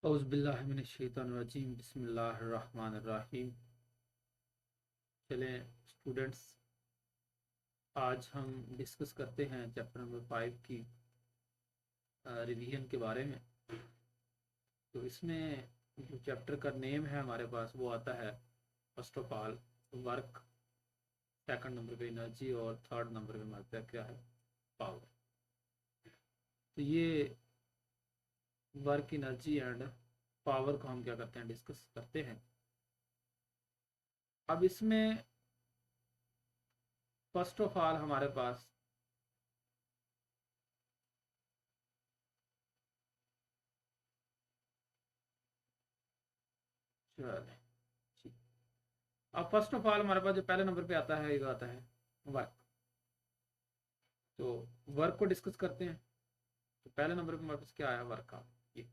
औज़ुबिल्लाहिमिनश्शैतानिर्रजीम बिस्मिल्लाहिर्रहमानिर्रहीम। चलें स्टूडेंट्स, आज हम डिस्कस करते हैं चैप्टर नंबर 5 की रिवीजन के बारे में। तो इसमें जो चैप्टर का नेम है हमारे पास वो आता है first of all work, second number पे एनर्जी और थर्ड नंबर पे हमारे पास क्या है, पावर। तो ये वर्क, एनर्जी एंड पावर को हम क्या करते हैं, डिस्कस करते हैं। अब इसमें फर्स्ट ऑफ ऑल हमारे पास चले, अब फर्स्ट ऑफ ऑल हमारे पास जो पहले नंबर पे आता है ये आता है वर्क। तो वर्क को डिस्कस करते हैं। तो पहले नंबर पे हमारे पास क्या आया, वर्क का ये।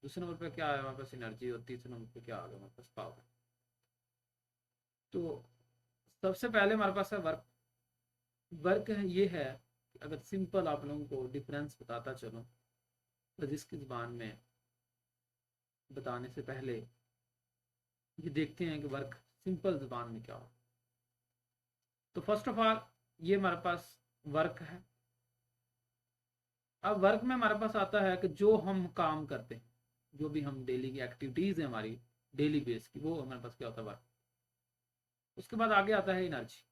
दूसरे नंबर पे क्या आया हमारे पास, एनर्जी। और तीसरे नंबर पे क्या आ गया हमारे पास, पावर। तो सबसे पहले हमारे पास है वर्क। वर्क है ये है, अगर सिंपल आप लोगों को डिफरेंस बताता चलो तो जिसकी ज़बान में बताने से पहले ये देखते हैं कि वर्क सिंपल ज़बान में क्या हो। तो फर्स्ट ऑफ ऑल ये हमारे पास वर्क है। अब वर्क में हमारे पास आता है कि जो हम काम करते हैं, जो भी हम डेली की एक्टिविटीज़ है हमारी डेली बेस की, वो हमारे पास क्या होता है, वर्क। उसके बाद आगे आता है एनर्जी।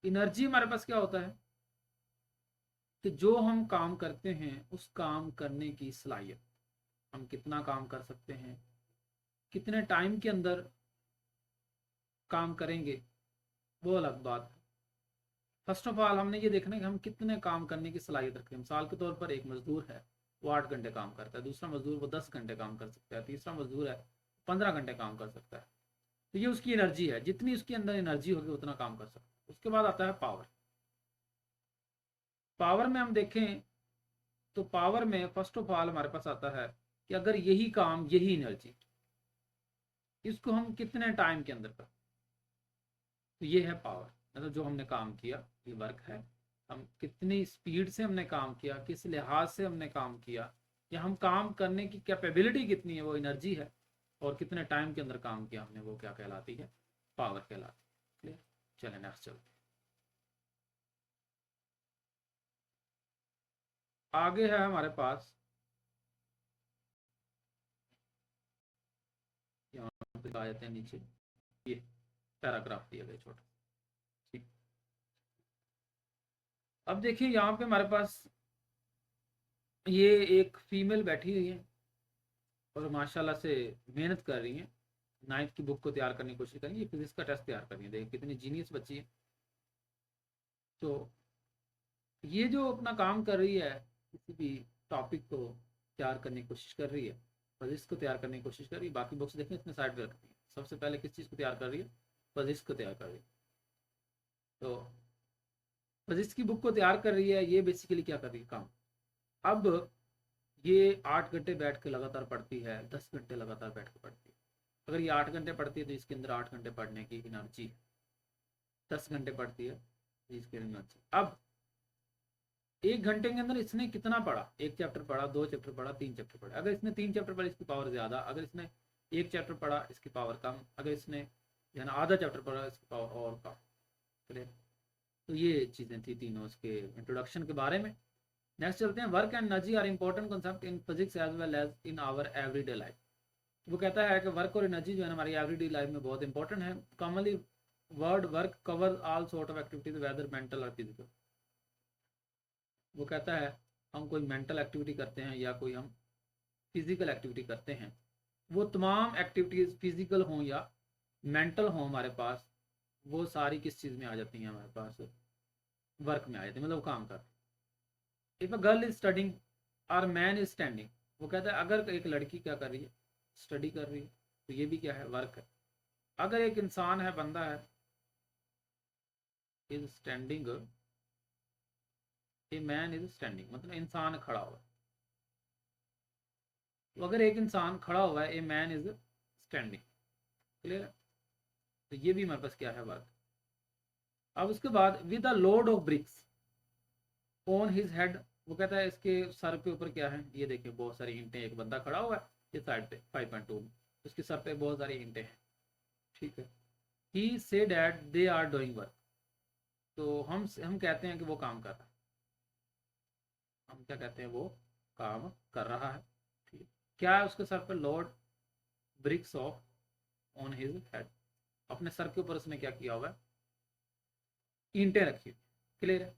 एनर्जी हमारे पास क्या होता है कि जो हम काम करते हैं उस काम करने की सलाहियत, हम कितना काम कर सकते हैं, कितने टाइम के अंदर काम करेंगे, वो अलग बात है। फर्स्ट ऑफ ऑल हमने ये देखना है कि हम कितने काम करने की सलाहियत रखते हैं। मिसाल के तौर पर एक मजदूर है, वो 8 घंटे काम करता है। दूसरा मजदूर वो 10 घंटे काम कर सकता है। तीसरा मजदूर है 15 घंटे काम कर सकता है। तो ये उसकी एनर्जी है, जितनी उसके अंदर एनर्जी होगी उतना काम कर सकता है। उसके बाद आता है पावर। पावर में हम देखें तो पावर में फर्स्ट ऑफ ऑल हमारे पास आता है कि अगर यही काम, यही एनर्जी, इसको हम कितने टाइम के अंदर कर, तो ये है पावर। मतलब जो हमने काम किया ये वर्क है। हम कितनी स्पीड से हमने काम किया, किस लिहाज से हमने काम किया, या हम काम करने की कैपेबिलिटी कितनी है, वो एनर्जी है। और कितने टाइम के अंदर काम किया हमने, वो क्या कहलाती है, पावर कहलाती है। चलें नेक्स्ट चलते हैं। आगे है हमारे पास, यहाँ पे आ जाते हैं नीचे, ये पैराग्राफ दिया गया छोटा। ठीक, अब देखिए यहाँ पे हमारे पास ये एक फीमेल बैठी हुई है और माशाल्लाह से मेहनत कर रही है। 9th की बुक को तैयार करने की कोशिश करेंगे, ये फिजिक्स का टेस्ट तैयार कर रही है। देखिए कितनी जीनियस बच्ची है। तो ये जो अपना काम कर रही है, किसी भी टॉपिक को तैयार करने की कोशिश कर रही है, फिजिक्स को तैयार करने की कोशिश कर रही है। बाकी बुक्स देखें इसने साइड पे रख दी है। सबसे पहले किस चीज़ को तैयार कर रही है, फिजिक्स को तैयार कर रही है। तो फिजिक्स की बुक को तैयार कर रही है, ये बेसिकली क्या कर रही है, काम। अब ये 8 घंटे बैठ के लगातार पढ़ती है, 10 घंटे लगातार बैठ के पढ़ती है। अगर ये 8 घंटे पढ़ती है तो इसके अंदर 8 घंटे पढ़ने की एनर्जी है। 10 घंटे पढ़ती है तो इसके अंदर एनर्जी। अब 1 घंटे के अंदर इसने कितना पढ़ा, एक चैप्टर पढ़ा, 2 चैप्टर पढ़ा, 3 चैप्टर पढ़ा। अगर इसने 3 चैप्टर पढ़ा इसकी पावर ज्यादा, अगर इसने एक चैप्टर पढ़ा इसकी पावर कम, अगर इसने जो है ना आधा चैप्टर पढ़ा इसकी पावर और कम। क्लियर। तो ये चीजें थी तीनों इसके इंट्रोडक्शन के बारे में। नेक्स्ट चलते हैं। Work and energy are important concept in physics as well as in our everyday life. वो कहता है कि वर्क और एनर्जी जो है हमारी एवरीडे लाइफ में बहुत इंपॉर्टेंट है। Commonly word work cover all sort of activities whether mental और फिजिकल। वो कहता है हम कोई मेंटल एक्टिविटी करते हैं या कोई हम फिजिकल एक्टिविटी करते हैं, वो तमाम एक्टिविटीज़ फिजिकल हों या मेंटल हों हमारे पास, वो सारी किस चीज़ में आ जाती हैं, हमारे पास वर्क में आ जाती है। मतलब काम कर, if a girl is studying और मैन इज स्टैंडिंग। वो कहता है अगर एक लड़की क्या कर रही है, स्टडी कर रही है, तो ये भी क्या है, वर्क है। अगर एक इंसान है, बंदा है, is standing, a man is standing, मतलब इंसान खड़ा हुआ है। तो अगर एक इंसान खड़ा हुआ है, a man is standing. Clear है। तो ये भी हमारे पास क्या है, वर्क। अब उसके बाद with a load of BRICS on his head वो कहता है इसके सर के ऊपर क्या है, ये देखिए बहुत सारी ईंटें, एक बंदा खड़ा हुआ है ये साइड पे 5.2 में, उसके सर पे बहुत सारी ईंटें हैं, ठीक है। He says that they are doing work, तो हम कहते हैं कि वो काम कर रहा है, हम क्या कहते हैं, वो काम कर रहा है, ठीक है। क्या है उसके सर पे, load bricks of on his head, अपने सर के ऊपर उसने क्या किया हुआ है, ईंटें रखी, क्लियर है।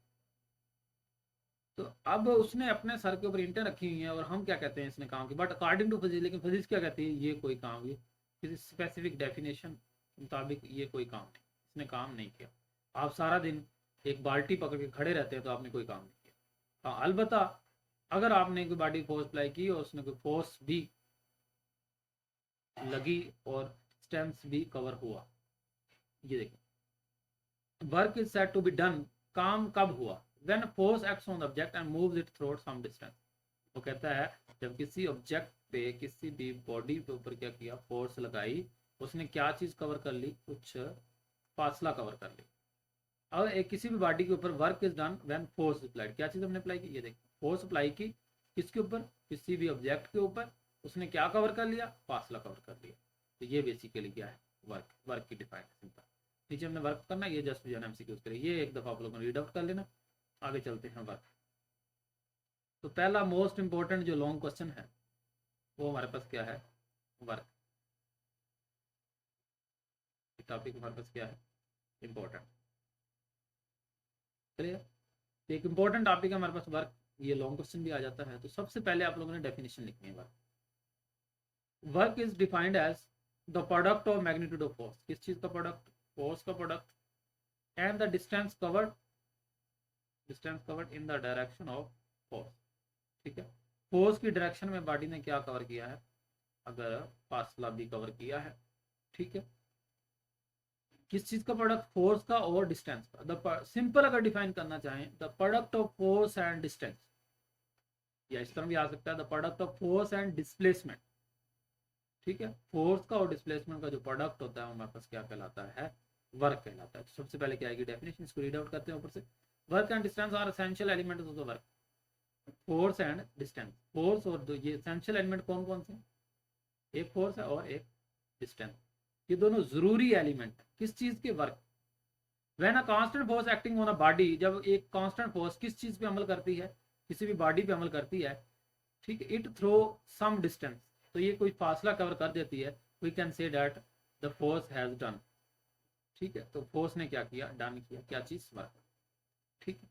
तो अब उसने अपने सर के ऊपर ईंटें रखी हुई हैं और हम क्या कहते हैं इसने काम की, बट अकॉर्डिंग टू फिजिक्स, लेकिन फिजिक्स क्या कहती है, ये कोई काम, ये किसी स्पेसिफिक डेफिनेशन के मुताबिक ये कोई काम नहीं, इसने काम नहीं किया। आप सारा दिन एक बाल्टी पकड़ के खड़े रहते हैं तो आपने कोई काम नहीं किया। हाँ अलबत्ता अगर आपने कोई बॉडी फोर्स अप्लाई की और उसने कोई फोर्स भी लगी और स्टेम्स भी कवर हुआ, ये देखिए work is said to be done, काम कब हुआ, when force acts on the object and moves it through some distance. वो कहता है जब किसी ऑब्जेक्ट पे, किसी भी बॉडी के ऊपर क्या किया, फोर्स लगाई, उसने क्या चीज कवर कर ली, कुछ फासला कवर कर ली। और एक किसी भी बॉडी के ऊपर work is done when force applied, क्या चीज हमने अप्लाई की, ये देखिए फोर्स अप्लाई की किसके ऊपर, किसी भी ऑब्जेक्ट के ऊपर, उसने क्या कवर कर लिया, फासला कवर कर लिया। तो ये बेसिकली क्या है, वर्क, वर्क की डिफाइन सिंपल। नीचे हमने वर्क करना, ये जस्ट जो एमसीक्यूज करें, ये एक दफा आप लोगों ने रीड आउट कर लेना। आगे चलते हैं वर्क। तो पहला मोस्ट इंपॉर्टेंट जो लॉन्ग क्वेश्चन है वो हमारे पास क्या है, वर्क। टॉपिक हमारे पास क्या है, इंपॉर्टेंट, क्लियर। एक इंपॉर्टेंट टॉपिक है हमारे पास वर्क, ये लॉन्ग क्वेश्चन भी आ जाता है। तो सबसे पहले आप लोगों ने डेफिनेशन लिखनी है work. Work is defined as the product of magnitude of force, किस चीज का प्रोडक्ट, फोर्स का product, and the distance covered, distance covered in the direction of force, ठीक है। फोर्स की डायरेक्शन में बॉडी ने क्या कवर किया है, अगर फासला भी कवर किया है, ठीक है। किस चीज का प्रोडक्ट, फोर्स का और डिस्टेंस का। द सिंपल अगर डिफाइन करना चाहें, the product of force and distance, या इस तरह भी आ सकता है the product of force and displacement, ठीक है। फोर्स का और डिस्प्लेसमेंट का जो प्रोडक्ट होता है हमारे पास क्या कहलाता है, वर्क कहलाता है। तो सबसे पहले क्या आएगी डेफिनेशन, इसको रीड आउट करते हैं ऊपर से। Work and distance are essential elements of the work. Force and distance, force और दो ये एसेंशियल एलिमेंट कौन कौन से, एक फोर्स है और एक डिस्टेंस, ये दोनों जरूरी एलिमेंट है किस चीज के, work. When a constant force acting on a body, जब एक कांस्टेंट फोर्स किस चीज पे अमल करती है, किसी भी बॉडी पे अमल करती है, ठीक है, इट थ्रो सम डिस्टेंस, तो ये कोई फासला कवर कर देती है, we can say that the force has done, ठीक है। तो फोर्स ने क्या किया, डन किया, क्या चीज, वर्क, ठीक है।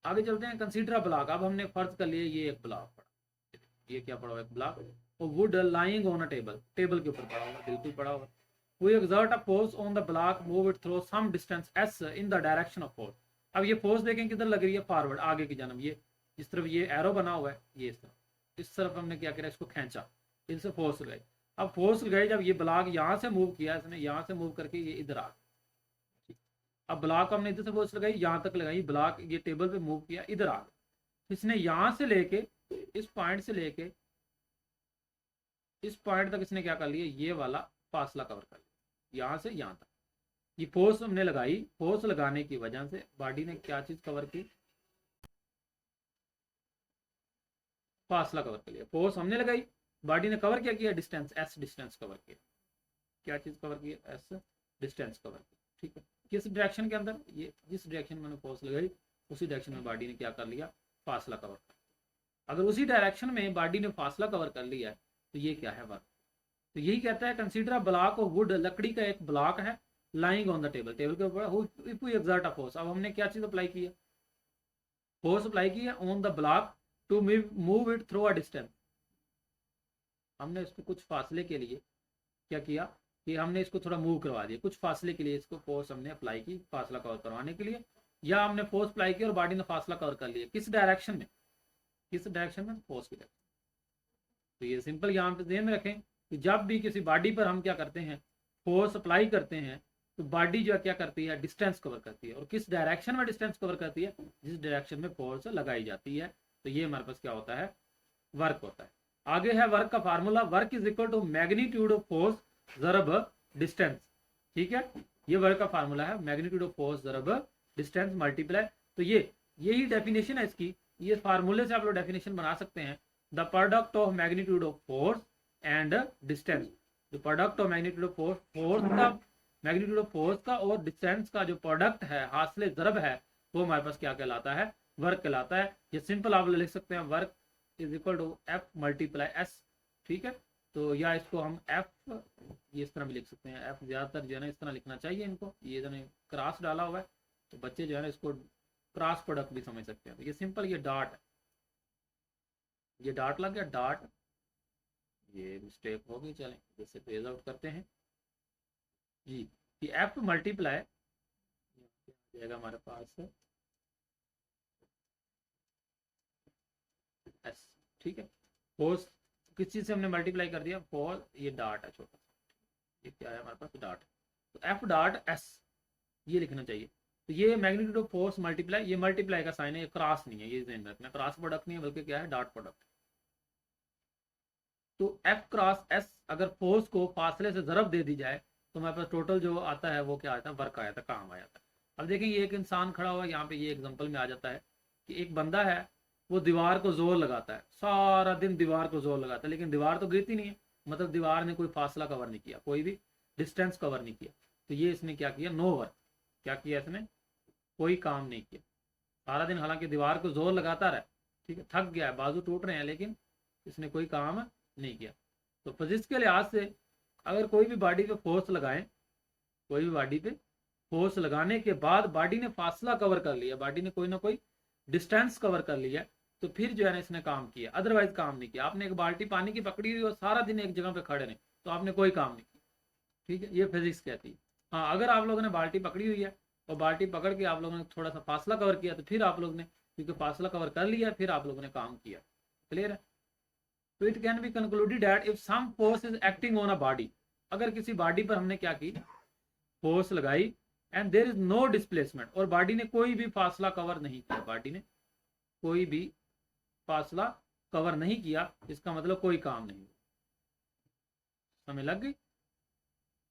आगे चलते हैं, कंसीडर अ ब्लॉक। अब हमने फर्ज कर लिए ये एक ब्लॉक पड़ा, ये क्या पड़ा हुआ, एक ब्लॉक, और would lying on a table, table के ऊपर पड़ा हुआ, बिल्कुल पड़ा हुआ। We exert a force on the block, move it through some distance s in the direction of force। अब ये फोर्स देखें किधर लग रही है, फॉरवर्ड, आगे की जानब, ये जिस तरफ ये एरो बना हुआ है, ये इस तरफ हमने क्या किया, इसको खींचा, इनसे फोर्स लगाई। अब फोर्स लगाई, जब ये ब्लॉक यहाँ से मूव किया इसने, यहाँ से मूव करके ये इधर आ गया। अब ब्लॉक हमने इधर से फोर्स लगाई, यहाँ तक लगाई, ब्लॉक ये टेबल पे मूव किया, इधर आ गया। इसने यहाँ से लेके इस पॉइंट से लेके इस पॉइंट तक इसने क्या कर लिया, ये वाला फासला कवर कर लिया, यहां से यहां तक। ये फोर्स हमने लगाई, फोर्स लगाने की वजह से बॉडी ने क्या चीज कवर की, फासला कवर कर लिया। फोर्स हमने लगाई, बॉडी ने कवर क्या किया, डिस्टेंस, एस डिस्टेंस कवर किया, क्या चीज कवर की, एस डिस्टेंस कवर की, ठीक है। किस डायरेक्शन के अंदर, ये जिस डायरेक्शन में फोर्स लगाई उसी डायरेक्शन में बॉडी ने क्या कर लिया, फासला कवर कर। अगर उसी डायरेक्शन में बॉडी ने फासला कवर कर लिया है तो ये क्या है, वर्क। तो यही कहता है, कंसीडर ब्लॉक ऑफ वुड, लकड़ी का एक ब्लॉक है, lying on the table, table के ऊपर, if we exert a force. अब हमने क्या चीज अप्लाई की है, फोर्स अप्लाई की है on the block to move it through a distance. हमने इसको कुछ फासले के लिए क्या किया, कि हमने इसको थोड़ा मूव करवा दिया, कुछ फासले के लिए इसको फोर्स हमने अप्लाई की, फासला कवर करवाने के लिए, या हमने फोर्स अप्लाई की और बॉडी ने फासला कवर कर लिया, किस डायरेक्शन में, किस डायरेक्शन में, फोर्स की डायरेक्शन। तो ये सिंपल यहाँ पे ध्यान में रखें कि जब भी किसी बॉडी पर हम क्या करते हैं, फोर्स अप्लाई करते हैं, तो बॉडी जो है क्या करती है, डिस्टेंस कवर करती है, और किस डायरेक्शन में डिस्टेंस कवर करती है, जिस डायरेक्शन में फोर्स लगाई जाती है। तो ये हमारे पास क्या होता है, वर्क होता है। आगे है वर्क का formula, work is equal to magnitude of force जरब डिस्टेंस, ठीक है। ये वर्क का फार्मूला है, मैग्नीट्यूड ऑफ फोर्स जरब डिस्टेंस मल्टीप्लाई। तो ये यही डेफिनेशन है इसकी, ये फार्मूले से आप लोग डेफिनेशन बना सकते हैं। The product of magnitude of force and distance, जो product of magnitude of force, force का मैग्नीट्यूड ऑफ फोर्स का और डिस्टेंस का जो प्रोडक्ट है, हासिल ज़रब है, वो हमारे पास क्या कहलाता है, वर्क कहलाता है। ये सिंपल आप लिख सकते हैं, work is equal to F multiply S, ठीक है। तो या इसको हम एफ, ये इस तरह भी लिख सकते हैं, एफ ज़्यादातर जो है ना इस तरह लिखना चाहिए इनको, ये जो क्रॉस डाला हुआ है तो बच्चे जो है ना इसको क्रॉस प्रोडक्ट भी समझ सकते हैं। तो ये सिंपल, ये डॉट, ये डॉट लग गया, डॉट, ये मिस्टेक होगी, चलें जैसे पेज आउट करते हैं जी। ये एफ मल्टीप्लाई जाएगा हमारे पास एस, ठीक है। फोर्स किस चीज से हमने मल्टीप्लाई कर दिया, फोर, ये डॉट है छोटा सा, ये क्या है हमारे पास, डॉट, तो एफ डॉट एस ये लिखना चाहिए। तो ये मैग्नीट्यूड ऑफ फोर्स मल्टीप्लाई, ये मल्टीप्लाई का साइन है, ये क्रॉस नहीं है, ये ध्यान रखना, क्रॉस प्रोडक्ट नहीं है बल्कि क्या है, डॉट प्रोडक्ट। तो एफ क्रॉस एस, अगर फोर्स को फासले से ज़रब दे दी जाए तो हमारे पास टोटल जो आता है वो क्या आता है, वर्क आया था, काम आया था। अब देखें ये एक इंसान खड़ा हुआ है यहाँ पे, ये एग्जांपल में आ जाता है कि एक बंदा है, वो दीवार को जोर लगाता है, सारा दिन दीवार को जोर लगाता है, लेकिन दीवार तो गिरती नहीं है, मतलब दीवार ने कोई फासला कवर नहीं किया, कोई भी डिस्टेंस कवर नहीं किया। तो ये इसने क्या किया, नो वर्क, क्या किया इसने, कोई काम नहीं किया। सारा दिन हालांकि दीवार को जोर लगाता रहा, ठीक है, थक गया है, बाजू टूट रहे हैं, लेकिन इसने कोई काम नहीं किया। तो फिजिक्स के लिहाज से अगर कोई भी बॉडी पे फोर्स लगाएं, कोई भी बॉडी पे फोर्स लगाने के बाद बॉडी ने फासला कवर कर लिया, बॉडी ने कोई ना कोई डिस्टेंस कवर कर लिया, तो फिर जो है ना इसने काम किया, अदरवाइज काम नहीं किया। आपने एक बाल्टी पानी की पकड़ी हुई और सारा दिन एक जगह पे खड़े रहे, तो आपने कोई काम नहीं किया, ठीक है, ये फिजिक्स कहती है। हाँ, अगर आप लोगों ने बाल्टी पकड़ी हुई है और बाल्टी पकड़ के आप लोगों ने थोड़ा सा फासला कवर किया, तो फिर आप लोग ने, क्योंकि फासला कवर कर लिया, फिर आप लोगों ने काम किया। क्लियर है। तो it can be concluded that if some force is acting on a body, अगर किसी बॉडी पर हमने क्या की, फोर्स लगाई, and there is no displacement, और बॉडी ने कोई भी फासला कवर नहीं किया, बॉडी ने कोई भी फासला कवर नहीं किया, इसका मतलब कोई काम नहीं। समझ लग गई।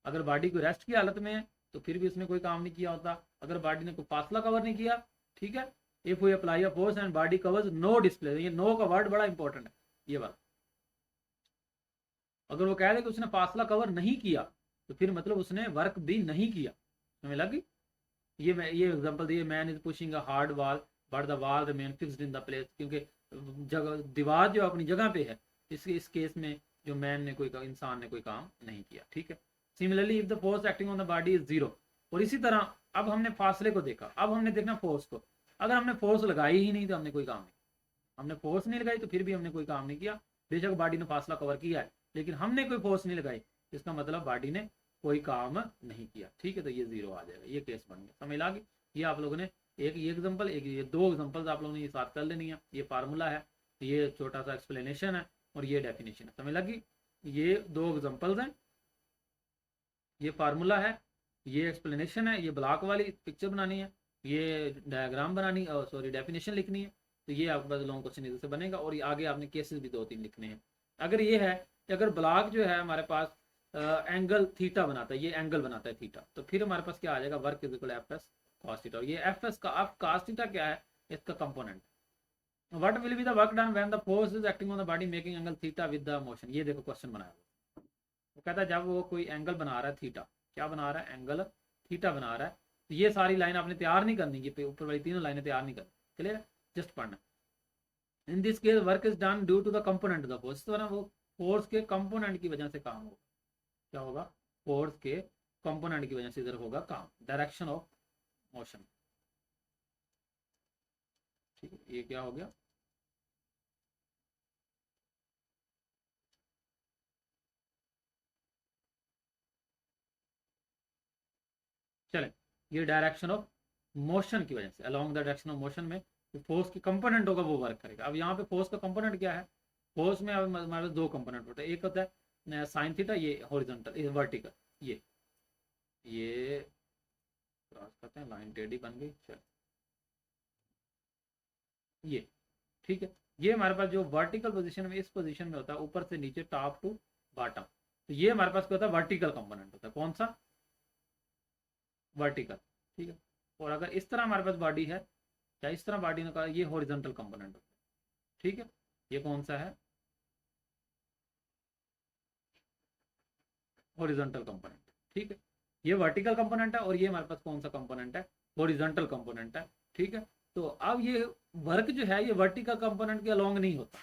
अगर बॉडी को रेस्ट की हालत में है तो फिर भी उसने कोई काम नहीं किया होता, अगर बॉडी ने कोई फासला कवर नहीं किया, ठीक है। If we apply a force and body covers no display, ये नो का वर्ड बड़ा इंपॉर्टेंट है, ये बात। अगर वो कह दे कि उसने फासला कवर नहीं किया, तो फिर मतलब उसने वर्क भी नहीं किया। समझ लगी। ये एग्जांपल दिए, man is pushing a hard wall but the wall remain fixed in the place, क्योंकि जगह, दीवार जो अपनी जगह पे है, इस केस में जो मैन ने कोई, इंसान ने कोई काम नहीं किया, ठीक है। Similarly if the force acting on the body is zero, और इसी तरह अब हमने फासले को देखा, अब हमने देखना फोर्स को। अगर हमने फोर्स लगाई ही नहीं तो हमने कोई काम नहीं, हमने फोर्स नहीं लगाई तो फिर भी हमने कोई काम नहीं किया। बेशक बॉडी ने फासला कवर किया है, लेकिन हमने कोई फोर्स नहीं लगाई, इसका मतलब बॉडी ने कोई काम नहीं किया, ठीक है। तो ये जीरो आ जाएगा, ये केस बन गया। समझ लगी। ये आप लोगों ने एक ये एग्जांपल, एक ये दो एग्जांपल्स आप लोगों ने ये साथ कर लेनी है। ये फार्मूला है, ये छोटा सा एक्सप्लेनेशन है, और ये डेफिनेशन है। समझ लगी। ये दो एग्जांपल्स हैं, ये फार्मूला है, ये एक्सप्लेनेशन है, ये ब्लॉक वाली पिक्चर बनानी है, ये डायग्राम बनानी, सॉरी डेफिनेशन लिखनी है। तो ये आपके पास लॉन्ग क्वेश्चन इधर से बनेगा, और ये आगे आपने केसेस भी 2-3 लिखने हैं। अगर ये है कि अगर ब्लॉक जो है हमारे पास एंगल थीटा बनाता है, ये एंगल बनाता है थीटा, तो फिर हमारे पास क्या आ जाएगा, work is equal F S cos theta. ये एफ एस का, एफ कॉस थीटा क्या है, इसका component. What will be the work done when the force is acting on the body making angle theta with the motion. ये देखो question बनाया, वो कहता है जब वो कोई एंगल बना रहा है थीटा, क्या बना रहा है, एंगल थीटा बना रहा है, तो ये सारी लाइन आपने तैयार नहीं करनी, ये ऊपर वाली तीनों लाइनें तैयार नहीं करनी। क्लियर, जस्ट पढ़ना। In this case work is done due to the component of the force, तो ना वो फोर्स के कंपोनेंट की वजह से काम होगा। क्या होगा, फोर्स के कंपोनेंट की वजह से इधर होगा काम, डायरेक्शन ऑफ मोशन। ठीक है, ये क्या हो गया, चले, ये डायरेक्शन ऑफ मोशन की वजह से, along the direction of motion में जो फोर्स की कंपोनेंट होगा वो वर्क करेगा। अब यहाँ पे फोर्स का कंपोनेंट क्या है, फोर्स में अब हमारे पास दो कंपोनेंट होते हैं, एक होता है साइन थीटा, ये हॉरिजॉन्टल, ये वर्टिकल, ये क्रॉस करते हैं, लाइन टेढ़ी बन गई, चल ये, ठीक है। ये हमारे पास जो वर्टिकल पोजीशन में, इस पोजीशन में होता है, ऊपर से नीचे, टॉप टू बॉटम, तो ये हमारे पास क्या होता है, वर्टिकल कंपोनेंट होता है। कौन सा, वर्टिकल, ठीक है। और अगर इस तरह हमारे पास बॉडी है, क्या इस तरह बॉडी ने कहा, ये हॉरिजॉन्टल कंपोनेंट होता है। ठीक है, ये कौन सा है, हॉरिजॉन्टल कंपोनेंट। ठीक है, ये वर्टिकल कंपोनेंट है और ये हमारे पास कौन सा कंपोनेंट है, हॉरिजॉन्टल कंपोनेंट है। ठीक है, तो अब ये वर्क जो है ये वर्टिकल कंपोनेंट के अलोंग नहीं होता।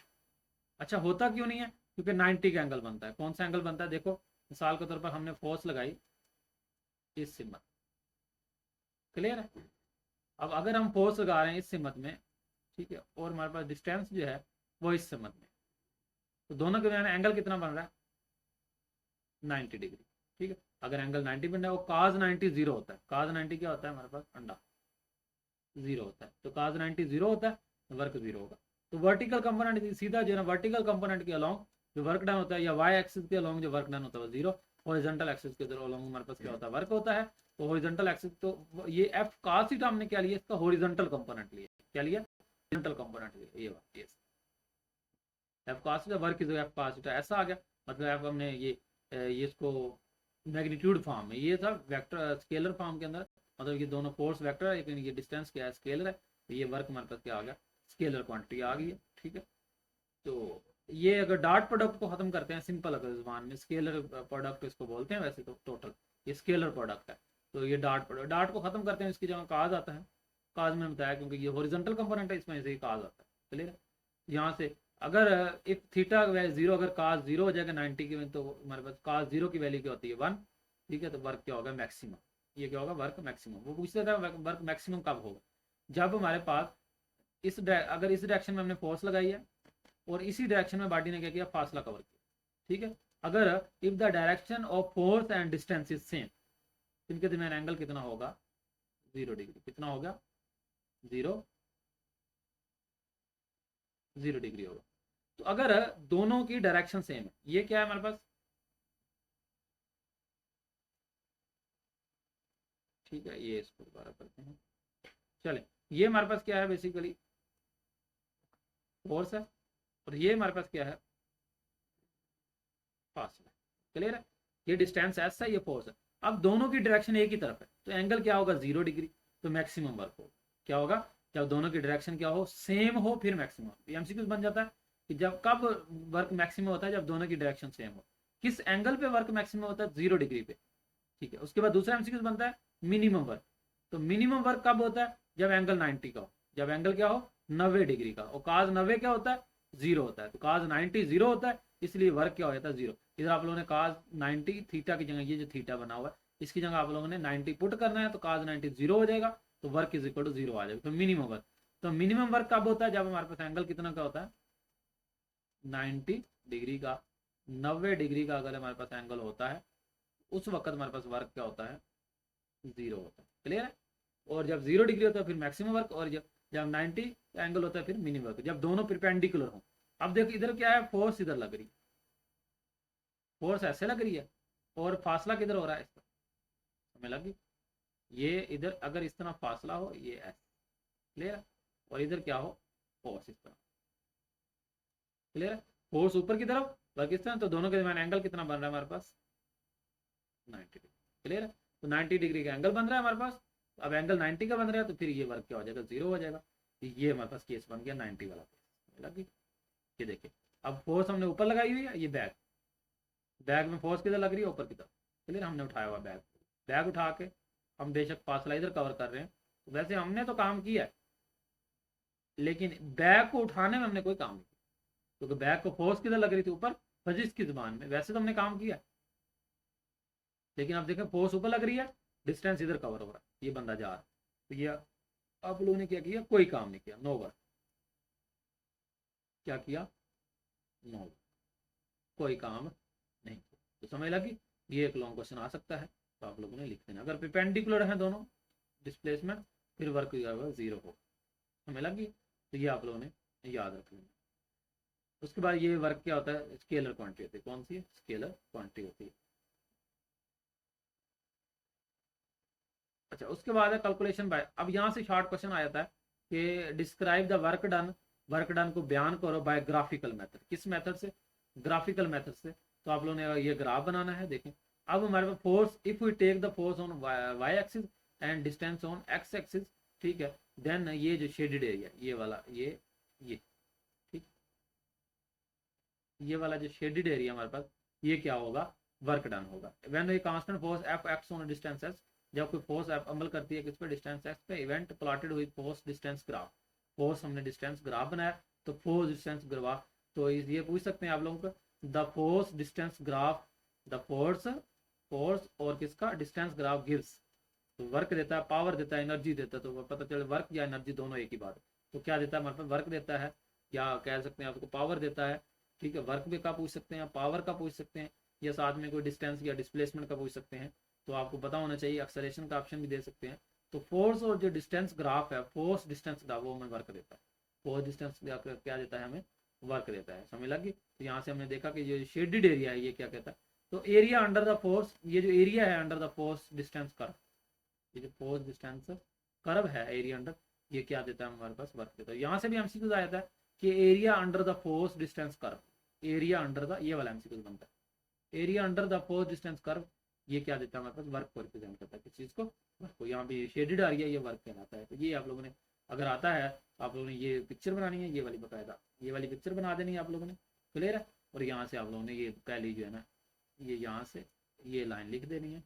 अच्छा, होता क्यों नहीं है, क्योंकि 90 का एंगल बनता है। कौन सा एंगल बनता है, देखो मिसाल के तौर पर हमने फोर्स लगाई इस सिमत, क्लियर है। अब अगर हम फोर्स लगा रहे हैं इस सिमत में, ठीक है, और हमारे पास डिस्टेंस जो है वो इस सिमत में, तो दोनों के दरमियान एंगल कितना बन रहा है, 90 डिग्री। ठीक है, अगर एंगल 90 बन रहा है, वो cos 90 जीरो होता है। cos 90 क्या होता है हमारे पास, अंडा जीरो होता है, तो cos 90 जीरो होता है, तो वर्क जीरो होगा। तो वर्टिकल कंपोनेंट सीधा जो है ना, वर्टिकल कंपोनेंट के अलोंग जो वर्क डन होता है, या वाई एक्सिस के अलोंग जो वर्क डन होता है वो जीरो, हॉरिजॉन्टल एक्सिस के अलोंग हमारे पास क्या होता है, वर्क होता है। तो हॉरिजॉन्टल एक्सिस, तो ये एफ cos थीटा हमने क्या लिया, इसका हॉरिजॉन्टल कंपोनेंट लिया, क्या लिया, हॉरिजॉन्टल कंपोनेंट लिया, ये F cos theta work is F cos theta, ऐसा आ गया। मतलब एफ हमने ये इसको मैग्नीट्यूड फॉर्म में, ये था वेक्टर स्केलर फॉर्म के अंदर, मतलब ये दोनों फोर्स वेक्टर है, लेकिन ये डिस्टेंस क्या है, स्केलर है, तो ये वर्क हमारे पास क्या आ गया, स्केलर क्वांटिटी आ गई है। ठीक है, तो ये अगर डॉट प्रोडक्ट को खत्म करते हैं सिंपल, अगर जुबान में स्केलर प्रोडक्ट इसको बोलते हैं, वैसे तो टोटल ये स्केलर प्रोडक्ट है। तो ये डॉट प्रोडक्ट, डॉट को खत्म करते हैं, इसकी जगह काज आता है। काज में बताया क्योंकि ये हॉरिजॉन्टल कंपोनेंट है, इसमें से ही काज आता है, क्लियर। यहाँ से अगर इफ थीटा जीरो, अगर काज जीरो हो जाएगा 90 की, तो हमारे पास काज जीरो की वैल्यू क्या होती है, 1। ठीक है, तो वर्क क्या होगा, मैक्सिमम। ये क्या होगा, वर्क मैक्सिमम। वो पूछते था वर्क मैक्सिमम कब होगा, जब हमारे पास अगर इस डायरेक्शन में हमने फोर्स लगाई है और इसी डायरेक्शन में बॉडी ने क्या किया, फासला कवर किया। ठीक है, अगर if the direction of force and distance is same, इनके दरमियान एंगल कितना होगा, 0 डिग्री। कितना होगा, 0 डिग्री होगा। तो अगर दोनों की डायरेक्शन सेम है, ये क्या है हमारे पास, ठीक है, ये इसको दोबारा करते हैं। चले, ये हमारे पास क्या है, बेसिकली फोर्स है, और ये हमारे पास क्या है, फासला। क्लियर है, ये डिस्टेंस एस है, ये फोर्स है। अब दोनों की डायरेक्शन एक ही तरफ है, तो एंगल क्या होगा, 0 डिग्री। तो मैक्सिमम वर्क होगा, क्या होगा, जब दोनों की डायरेक्शन क्या हो, सेम हो, फिर मैक्सिमम। एमसीक्यू बन जाता है कि जब कब वर्क मैक्सिमम होता है, जब दोनों की डायरेक्शन सेम हो। किस एंगल पे वर्क मैक्सिमम होता है, 0 डिग्री पे। ठीक है, उसके बाद दूसरा एमसीक्यू बनता है मिनिमम वर्क। तो मिनिमम वर्क कब होता है, जब एंगल 90 का हो, जब एंगल क्या हो, 90 डिग्री का। और काज 90 क्या होता है, 0 होता है। तो काज 90 0 होता है, इसलिए वर्क क्या हो जाता है, 0। इधर आप लोगों ने काज 90 थीटा की जगह, ये जो थीटा बना हुआ है इसकी जगह आप लोगों ने 90 पुट करना है, तो काज 90 0 हो जाएगा, तो वर्क इज इक्वल टू 0 आ जाएगा। तो मिनिमम वर्क, तो मिनिमम वर्क कब होता है, जब हमारे पास एंगल कितना का होता है, 90 डिग्री का। 90 डिग्री का अगर हमारे पास एंगल होता है, उस वक्त हमारे पास वर्क क्या होता है, 0 होता है। क्लियर है, और जब 0 डिग्री होता है फिर मैक्सिमम वर्क, और जब 90 एंगल होता है फिर मिनिमम वर्क, जब दोनों परपेंडिकुलर हो। अब देखो इधर क्या है, फोर्स इधर लग रही है, फोर्स ऐसे लग रही है, और फासला किधर हो रहा है, इस तरह हमें लगी, ये इधर अगर इस तरह फासला हो, ये ऐसे, क्लियर है, और इधर क्या हो, फोर्स इस तरह, क्लियर है, फोर्स ऊपर की तरफ, वर्क इस तरह, तो दोनों के दरमियान एंगल कितना बन रहा है हमारे पास, 90 डिग्री। क्लियर है, तो 90 डिग्री का एंगल बन रहा है हमारे पास। अब एंगल 90 का बन रहा है, तो फिर ये वर्क क्या हो जाएगा, 0 हो जाएगा। तो ये हमारे पास केस बन गया 90 वाला केस, लगी। ये देखिए, अब फोर्स हमने ऊपर लगाई हुई है, ये बैग, बैग में फोर्स किधर लग रही है, ऊपर की तरफ। क्लियर, हमने उठाया हुआ बैग, बैग उठा के हम बेशक फासला इधर कवर कर रहे हैं, तो वैसे हमने तो काम किया है, लेकिन बैग को उठाने में हमने कोई काम नहीं किया, क्योंकि बैग को फोर्स किधर लग रही थी, ऊपर। फिजिक्स की जुबान में वैसे तो हमने काम किया, लेकिन अब देखें फोर्स ऊपर लग रही है, डिस्टेंस इधर कवर हो रहा है, ये बंदा जा रहा है, तो ये आप लोगों ने क्या किया, कोई काम नहीं किया, नो वर्क। क्या किया, नो वर्क, कोई काम नहीं किया। तो समझ लगी, ये एक लॉन्ग क्वेश्चन आ सकता है, तो आप लोगों ने लिख देना। अगर परपेंडिकुलर है दोनों डिस्प्लेसमेंट, फिर वर्क 0 हो, हमें लगी, तो ये आप लोगों ने याद रख लेना। उसके बाद ये वर्क क्या होता है, स्केलर क्वांटिटी होती है। कौन सी है, स्केलर क्वांटिटी होती है। अच्छा, उसके बाद है कैलकुलेशन बाय। अब यहाँ से शॉर्ट क्वेश्चन आ जाता है कि describe the work done, work done को बयान करो बाय ग्राफिकल मेथड। किस मेथड से, ग्राफिकल मेथड से। तो आप लोगों ने ये ग्राफ बनाना है, देखें। अब हमारे पास force, if we take the force on y axis and distance on x axis, ठीक है, देन ये जो शेडेड एरिया ये वाला ये ठीक, ये वाला जो शेडेड एरिया हमारे पास, ये क्या होगा, वर्क डन होगा। When a constant force F acts on distance S, जब कोई फोर्स एफ अमल करती है किस पे, डिस्टेंस एक्स पे, event plotted with force distance graph, force हमने डिस्टेंस ग्राफ बनाया, तो फोर्स डिस्टेंस ग्राफ, तो ये पूछ सकते हैं आप लोगों को, the force distance graph, the force force और किसका डिस्टेंस ग्राफ गिव्स, तो वर्क देता है, पावर देता है, एनर्जी देता है, तो पता चले वर्क या एनर्जी दोनों एक ही बात है। तो क्या देता है हमारे पास, वर्क देता है, या कह सकते हैं आपको पावर देता है, ठीक है। वर्क भी का पूछ सकते हैं, पावर का पूछ सकते हैं, या साथ में कोई डिस्टेंस या डिस्प्लेसमेंट का पूछ सकते हैं। तो आपको पता होना चाहिए, एक्सेलरेशन का ऑप्शन भी दे सकते हैं। तो फोर्स और जो डिस्टेंस ग्राफ है, फोर्स डिस्टेंस ग्राफ वो हमें वर्क देता है, फोर्स डिस्टेंस क्या देता है, हमें वर्क देता है। समझ लगी। तो यहाँ से हमने देखा कि जो शेडेड एरिया है ये क्या कहता है, तो एरिया अंडर द फोर्स, ये जो एरिया है under the force distance curve, ये जो फोर्स डिस्टेंस कर्व है एरिया अंडर, ये क्या देता है हमारे पास, वर्क देता है। यहाँ से भी एमसीक्यूज आ जाता है कि area under the force distance curve, area under the, ये वाला एमसीक्यूज बनता है, area under the force distance curve, ये क्या देता है हमारे पास, वर्क को रिप्रेजेंट करता है, किस चीज को, वर्क को। यहाँ पे शेडेड आ रही है, ये वर्क कहलाता है। तो ये आप लोगों ने अगर आता है, आप लोगों ने ये पिक्चर बनानी है, ये वाली बकायदा, ये वाली पिक्चर बना देनी है आप लोगों ने, क्लियर है। और यहाँ से आप लोगों ने ये पहली जो है ना, ये यहाँ से ये लाइन लिख देनी है,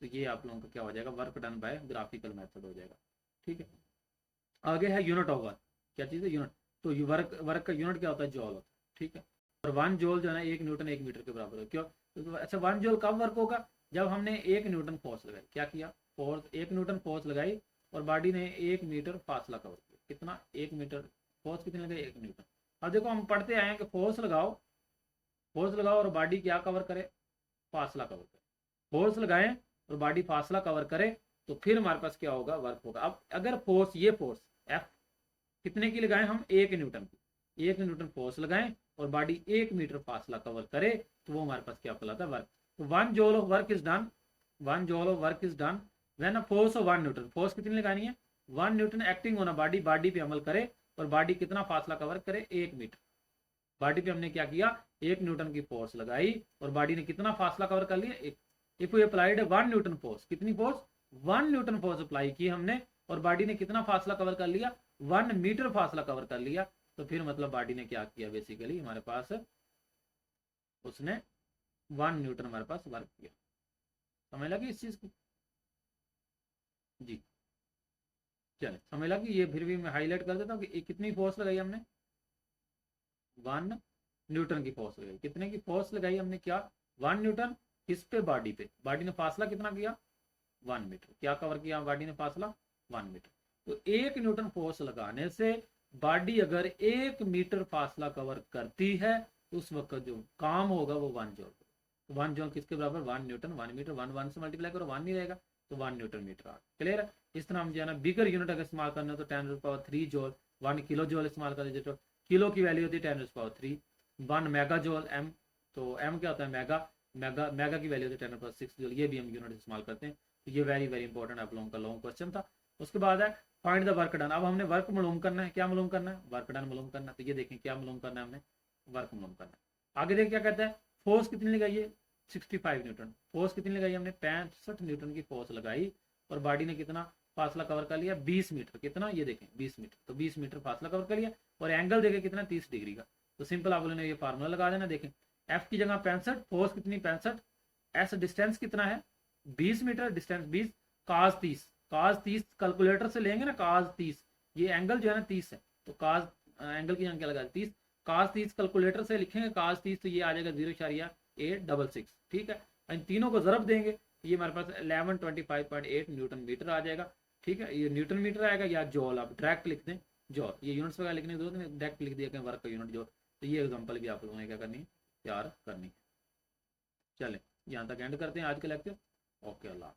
तो ये आप लोगों का क्या हो जाएगा, work done by graphical method हो जाएगा, ठीक है। आगे है यूनिट ऑफ वर्क, क्या चीज़ है, यूनिट। तो वर्क का यूनिट क्या होता है, जॉल होता है, ठीक है। और 1 जॉल जो है ना 1 न्यूटन 1 मीटर के बराबर है, क्यों, तो अच्छा 1 जॉल कब वर्क होगा, जब हमने 1 न्यूटन फोर्स लगाई, क्या किया, फोर्स 1 न्यूटन फोर्स लगाई और बॉडी ने 1 मीटर फासला कवर किया, कितना, 1 मीटर, फोर्स कितनी लगाई, 1 न्यूटन। अब देखो हम पढ़ते आए हैं कि फोर्स लगाओ, फोर्स लगाओ और बॉडी क्या कवर करे, फासला कवर करे, फोर्स लगाएं और बॉडी फासला कवर करे, तो फिर हमारे पास क्या होगा, वर्क होगा। अब अगर फोर्स, ये फोर्स एफ कितने की लगाएं हम, 1 न्यूटन की, 1 न्यूटन फोर्स लगाएं और बॉडी 1 मीटर फासला कवर करे, तो वो हमारे पास क्या कहलाता है, वर्क। तो 1 जॉल of work is done, 1 जॉल of work is done when a force of 1 newton, force कितनी लगानी है, 1 Newton acting on a body, body पे अमल करे और बॉडी कितना फासला कवर करे, 1 मीटर। बॉडी पे हमने क्या किया, 1 न्यूटन की फोर्स लगाई और बॉडी ने कितना फासला कवर कर लिया, 1। If we applied 1 newton force, कितनी फोर्स, 1 न्यूटन फोर्स अप्लाई की हमने और बॉडी ने कितना फासला कवर कर लिया, 1 मीटर फासला कवर कर लिया। तो फिर मतलब बॉडी ने क्या किया, बेसिकली हमारे पास उसने 1 न्यूटन हमारे पास वर्क किया। समझ लगी इस चीज की, जी चले समझ लगी। ये फिर भी मैं हाईलाइट कर देता हूँ कि कितनी फोर्स लगाई हमने, 1 न्यूटन की फोर्स लगाई, कितने की फोर्स लगाई हमने, क्या, 1 न्यूटन, किस पे, बॉडी पे, बॉडी ने फासला कितना किया, 1 मीटर, क्या कवर किया बॉडी ने फासला, 1 मीटर। तो 1 न्यूटन फोर्स लगाने से बॉडी अगर 1 मीटर फासला कवर करती है, उस वक्त जो काम होगा वो 1 जॉल। तो 1 जॉल किसके बराबर, 1 न्यूटन, 1 मीटर, 1 से मल्टीप्लाई करो 1 नहीं रहेगा, तो 1 न्यूटन मीटर आ, क्लियर है। इस तरह हम जो है ना बिगर यूनिट अगर इस्तेमाल करना है तो 10⁻³ जॉल, 1 किलो जॉल इस्तेमाल कर दीजिए, तो किलो की वैल्यू होती है 10⁻³, 1 मेगा जॉल एम, तो एम क्या होता है, मेगा, मेगा की वैल्यू होती है 10⁻6 जॉल, ये भी हम यूनिट इस्तेमाल करते हैं। तो ये वेरी वेरी इंपॉर्टेंट आप लोगों का लॉन्ग क्वेश्चन था। उसके बाद है फाइंड द वर्क डन। अब हमने वर्क मालूम करना है, क्या मालूम करना है, वर्क डन मालूम करना है। तो ये देखें क्या मालूम करना है हमने, वर्क मालूम करना है। आगे देख क्या कहता है, फोर्स कितनी लगाई है, 65 न्यूटन, फोर्स कितनी लगाई हमने, 65 न्यूटन की फोर्स लगाई और बॉडी ने कितना फासला कवर कर लिया, 20 मीटर, कितना, ये देखें 20 मीटर, तो 20 मीटर फासला कवर कर लिया और एंगल देखे कितना, 30 डिग्री का। तो सिंपल आप लोगों ने ये फार्मूला लगा देना, देखें एफ की जगह 65, फोर्स कितनी 65, एस डिस्टेंस कितना है 20 मीटर, डिस्टेंस 20, काज 30, काज 30 कैलकुलेटर से लेंगे ना, काज 30, ये एंगल जो है ना 30 है, तो काज एंगल की जगह क्या लगा 30, काज 30 कैलकुलेटर से लिखेंगे काज 30, तो ये आ जाएगा 0.866, ठीक है। इन तीनों को जरब देंगे, ये हमारे पास 1125.8 न्यूटन मीटर आ जाएगा, ठीक है। ये न्यूटन मीटर आएगा या जॉल, आप डायरेक्ट लिख दें जॉल, ये यूनिट्स वगैरह लिखने की जरूरत नहीं, डायरेक्ट लिख दिया वर्क का यूनिट जॉल। तो ये एग्जांपल भी आप लोगों ने क्या करनी है, तैयार करनी है। चलें यहाँ तक एंड करते हैं आज के लेक्चर। ओके, अल्लाह।